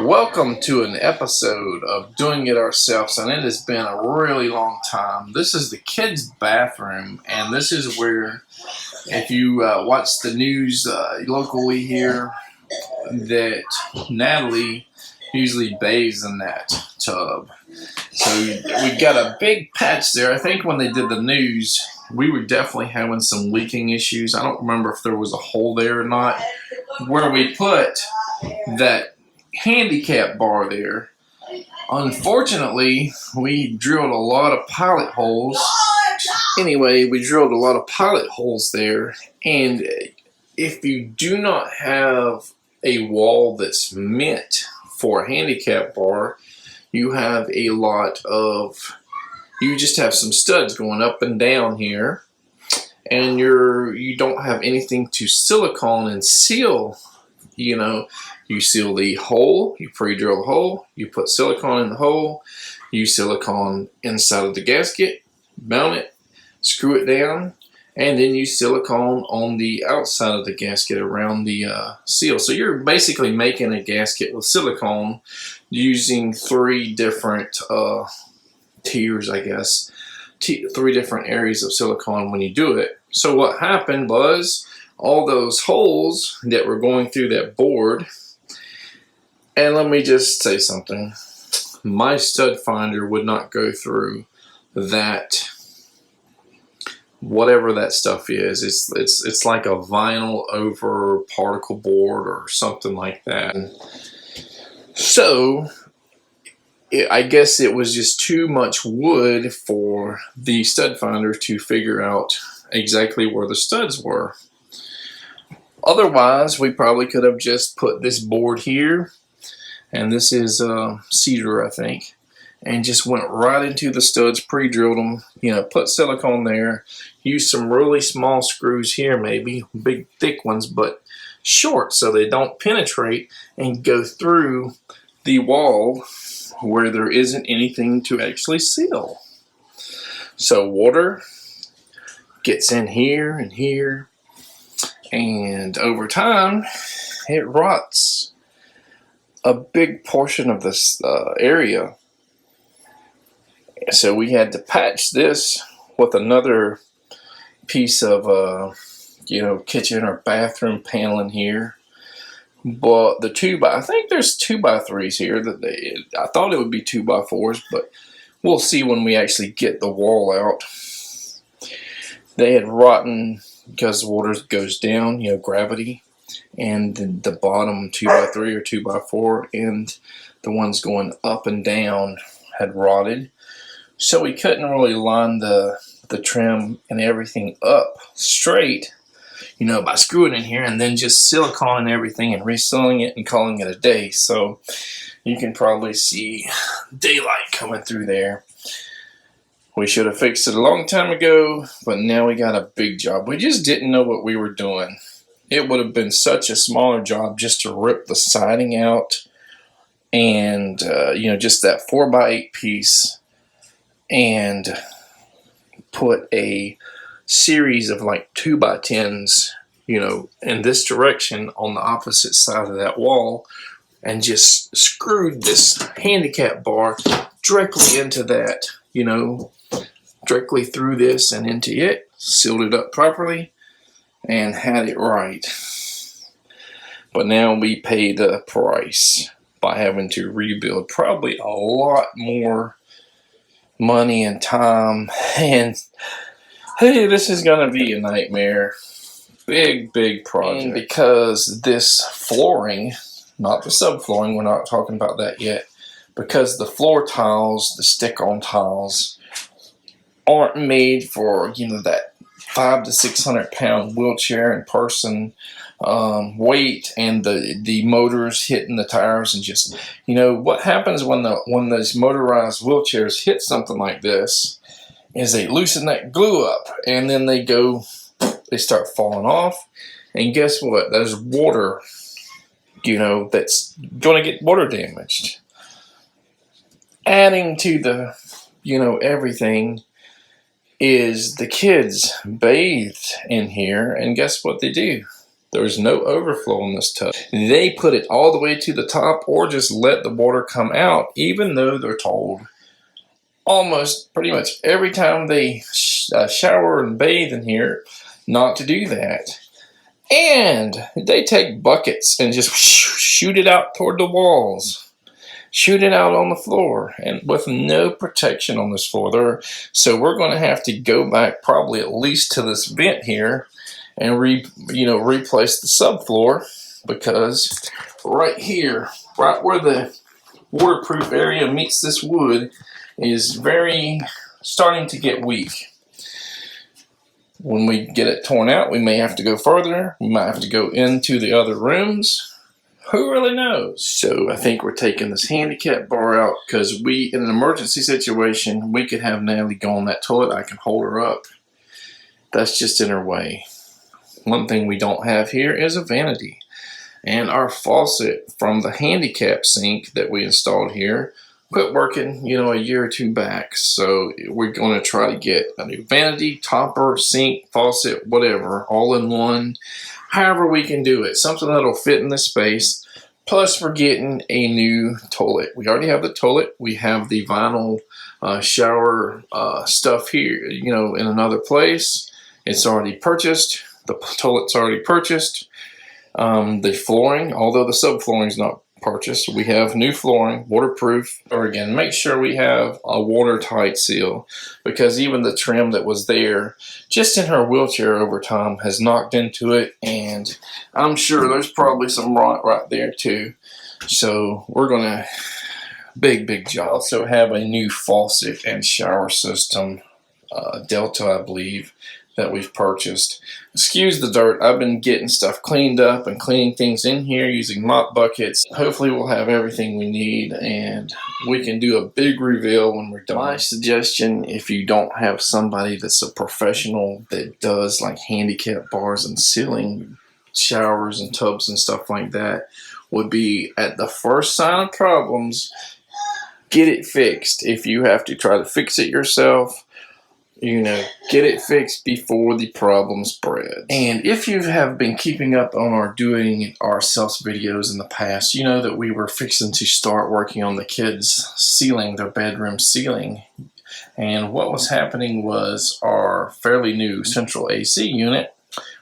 Welcome to an episode of Doing It Ourselves, and it has been a really long time. This is the kids' bathroom, and this is where, if you watch the news locally here, that Natalie usually bathes in that tub. So we got a big patch there. I think when they did the news, we were definitely having some leaking issues. I don't remember if there was a hole there or not. Where we put that handicap bar there, unfortunately, we drilled a lot of pilot holes. Anyway, we drilled a lot of pilot holes there, and if you do not have a wall that's meant for a handicap bar, you just have some studs going up and down here, and you don't have anything to silicone and seal. You seal the hole, you pre-drill the hole, you put silicone in the hole, you silicone inside of the gasket, mount it, screw it down, and then you silicone on the outside of the gasket around the seal. So you're basically making a gasket with silicone using three different tiers, I guess, three different areas of silicone when you do it. So what happened was all those holes that were going through that board, and let me just say something, my stud finder would not go through that, whatever that stuff is. It's like a vinyl over particle board or something like that. So I guess it was just too much wood for the stud finder to figure out exactly where the studs were. Otherwise, we probably could have just put this board here, and this is cedar, I think, and just went right into the studs, pre-drilled them, put silicone there, use some really small screws here, maybe big thick ones, but short so they don't penetrate and go through the wall where there isn't anything to actually seal. So water gets in here and here, and over time it rots a big portion of this area. So we had to patch this with another piece of kitchen or bathroom paneling here. But I think there's 2x3s here. I thought it would be 2x4s, but we'll see when we actually get the wall out. They had rotten because the water goes down, gravity, and the bottom 2x3 or 2x4 and the ones going up and down had rotted. So we couldn't really line the trim and everything up straight, by screwing in here and then just siliconing everything and resealing it and calling it a day. So you can probably see daylight coming through there. We should have fixed it a long time ago, but now we got a big job. We just didn't know what we were doing. It would have been such a smaller job just to rip the siding out and, just that 4x8 piece and put a series of like 2x10s, in this direction on the opposite side of that wall, and just screwed this handicap bar directly into that, directly through this and into it, sealed it up properly, and had it right. But now we pay the price by having to rebuild probably a lot more money and time, and hey, this is gonna be a nightmare. Big project. And because this flooring, not the subflooring, we're not talking about that yet, because the floor tiles, the stick-on tiles, aren't made for that 500 to 600 pound wheelchair and person weight, and the motors hitting the tires, and just what happens when those motorized wheelchairs hit something like this is they loosen that glue up, and then they start falling off, and guess what? There's water, that's going to get water damaged. Adding to the everything is the kids bathed in here, and guess what they do? There's no overflow in this tub. They put it all the way to the top or just let the water come out, even though they're told almost pretty much every time they shower and bathe in here not to do that. And they take buckets and just shoot it out toward the walls. Shoot it out on the floor, and with no protection on this floor. So we're going to have to go back probably at least to this vent here and replace the subfloor, because right here, right where the waterproof area meets this wood, is starting to get weak. When we get it torn out, we may have to go further. We might have to go into the other rooms. Who really knows? So I think we're taking this handicap bar out because in an emergency situation, we could have Natalie go on that toilet. I can hold her up. That's just in her way. One thing we don't have here is a vanity. And our faucet from the handicap sink that we installed here quit working, a year or two back. So we're going to try to get a new vanity, topper, sink, faucet, whatever, all in one. However we can do it. Something that'll fit in this space. Plus we're getting a new toilet. We already have the toilet. We have the vinyl shower stuff here, in another place. It's already purchased. The toilet's already purchased. The flooring, although the subflooring is not purchased, we have new flooring, waterproof. Or again, make sure we have a watertight seal, because even the trim that was there just in her wheelchair over time has knocked into it, and I'm sure there's probably some rot right there too. So we're gonna big job. Also have a new faucet and shower system, Delta, I believe, that we've purchased. Excuse the dirt. I've been getting stuff cleaned up and cleaning things in here using mop buckets. Hopefully we'll have everything we need and we can do a big reveal when we're done. My suggestion, if you don't have somebody that's a professional that does like handicap bars and ceiling showers and tubs and stuff like that, would be at the first sign of problems, get it fixed. If you have to try to fix it yourself, get it fixed before the problem spreads. And if you have been keeping up on our doing it ourselves videos in the past, you know that we were fixing to start working on the kids' ceiling, their bedroom ceiling. And what was happening was our fairly new central AC unit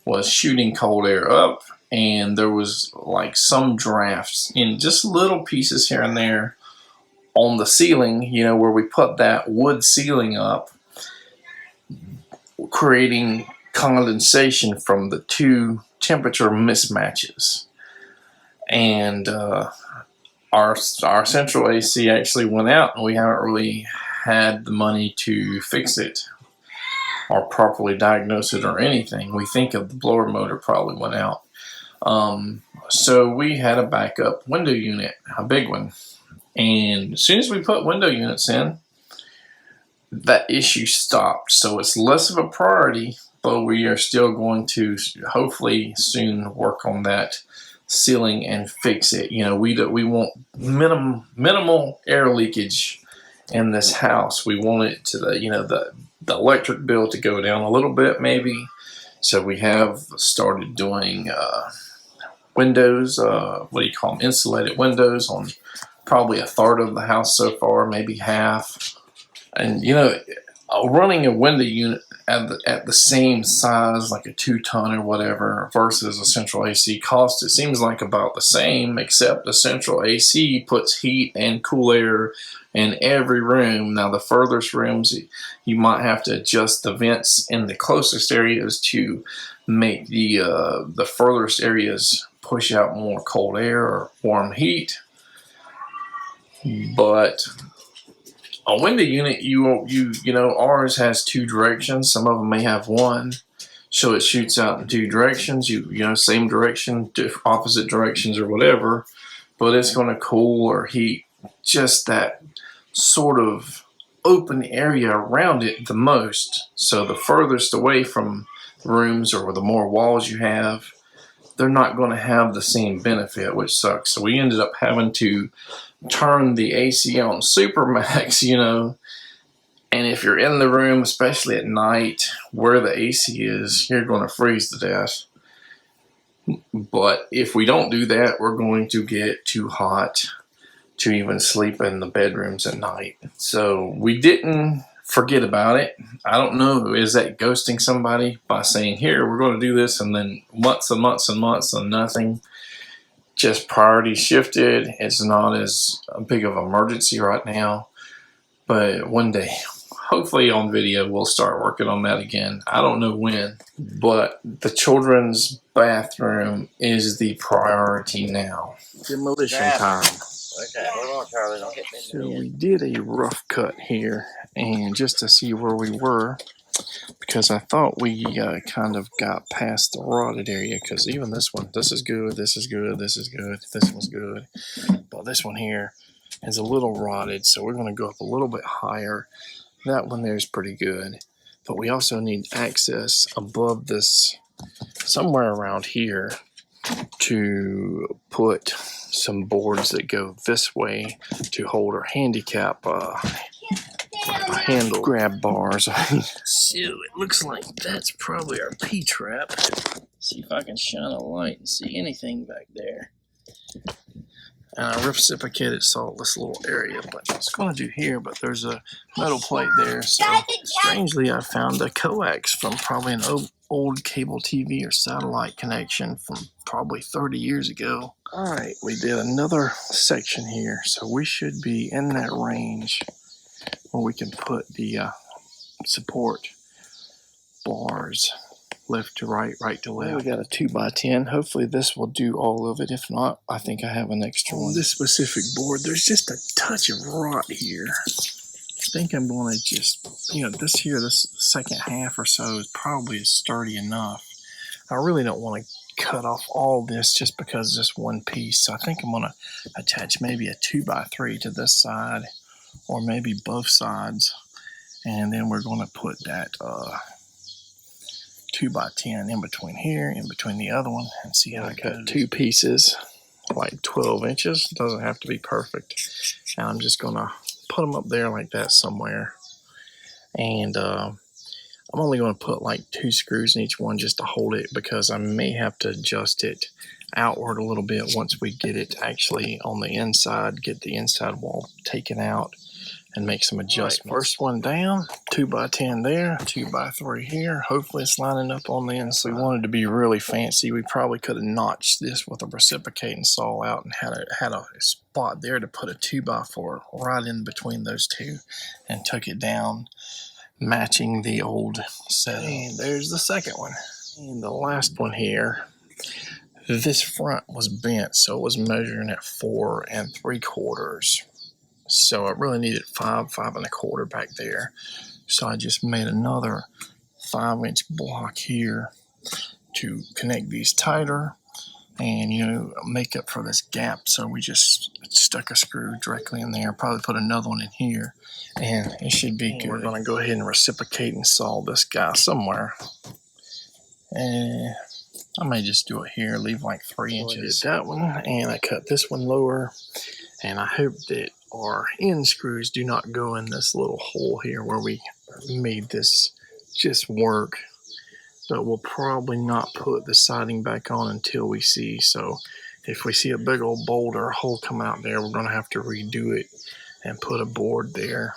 was shooting cold air up, and there was like some drafts in just little pieces here and there on the ceiling, where we put that wood ceiling up, creating condensation from the two temperature mismatches. And our central AC actually went out, and we haven't really had the money to fix it or properly diagnose it or anything. We think of the blower motor probably went out. So we had a backup window unit, a big one. And as soon as we put window units in, that issue stopped. So it's less of a priority, but we are still going to hopefully soon work on that ceiling and fix it. We want minimal air leakage in this house. We want it to the electric bill to go down a little bit maybe. So we have started doing windows, insulated windows on probably a third of the house so far, maybe half. And running a window unit at the same size, like a 2-ton or whatever, versus a central AC cost, it seems like about the same, except the central AC puts heat and cool air in every room. Now the furthest rooms, you might have to adjust the vents in the closest areas to make the furthest areas push out more cold air or warm heat. But a window unit, ours has 2 directions. Some of them may have 1, so it shoots out in 2 directions. Same direction, opposite directions, or whatever. But it's going to cool or heat just that sort of open area around it the most. So the furthest away from rooms or the more walls you have, they're not going to have the same benefit, which sucks. So we ended up having to turn the AC on super max, and if you're in the room, especially at night where the AC is, you're going to freeze to death. But if we don't do that, we're going to get too hot to even sleep in the bedrooms at night. So we didn't forget about it. I don't know, is that ghosting somebody by saying, here, we're going to do this, and then months and months and months and nothing? Just priority shifted. It's not as big of an emergency right now, but one day, hopefully on video, we'll start working on that again. I don't know when, but the children's bathroom is the priority now. Demolition time. Okay, hold on, Charlie. Don't hit me. So we did a rough cut here, and just to see where we were, because I thought we kind of got past the rotted area, because even this one, this is good, this is good, this is good, this one's good, but this one here is a little rotted, so we're going to go up a little bit higher. That one there is pretty good, but we also need access above this, somewhere around here, to put some boards that go this way to hold our handicap handle grab bars. So it looks like that's probably our P-trap. See if I can shine a light and see anything back there. And I reciprocated saw this little area, but I was going to do here, but there's a metal plate there. So strangely, I found a coax from probably an old cable TV or satellite connection from probably 30 years ago. All right, we did another section here, so we should be in that range where we can put the support bars left to right, right to left. We got a 2x10. Hopefully this will do all of it. If not, I think I have an extra one. On this specific board, there's just a touch of rot here. I think I'm going to just, this here, this second half or so is probably sturdy enough. I really don't want to cut off all this just because it's just one piece. So I think I'm going to attach maybe a 2x3 to this side, or maybe both sides. And then we're going to put that 2x10 in between here, in between the other one, and see how I cut two pieces, like 12 inches. Doesn't have to be perfect. And I'm just going to put them up there like that somewhere. And I'm only going to put like 2 screws in each one just to hold it, because I may have to adjust it outward a little bit once we get it actually on the inside, get the inside wall taken out and make some adjustments. Right, first one down, 2x10 there, 2x3 here. Hopefully it's lining up on the inside. If we wanted to be really fancy, we probably could have notched this with a reciprocating saw out and had a spot there to put a 2x4 right in between those two and took it down, matching the old setup. And there's the second one. And the last one here, this front was bent, so it was measuring at 4 3/4. So I really needed 5 1/4 back there. So I just made another 5-inch block here to connect these tighter and, make up for this gap. So we just stuck a screw directly in there, probably put another one in here, and it should be good. We're going to go ahead and reciprocate and saw this guy somewhere. And I may just do it here, leave like 3 inches. I did that one, and I cut this one lower, and I hope that our end screws do not go in this little hole here where we made this just work. But we'll probably not put the siding back on until we see. So if we see a big old boulder hole come out there, we're going to have to redo it and put a board there.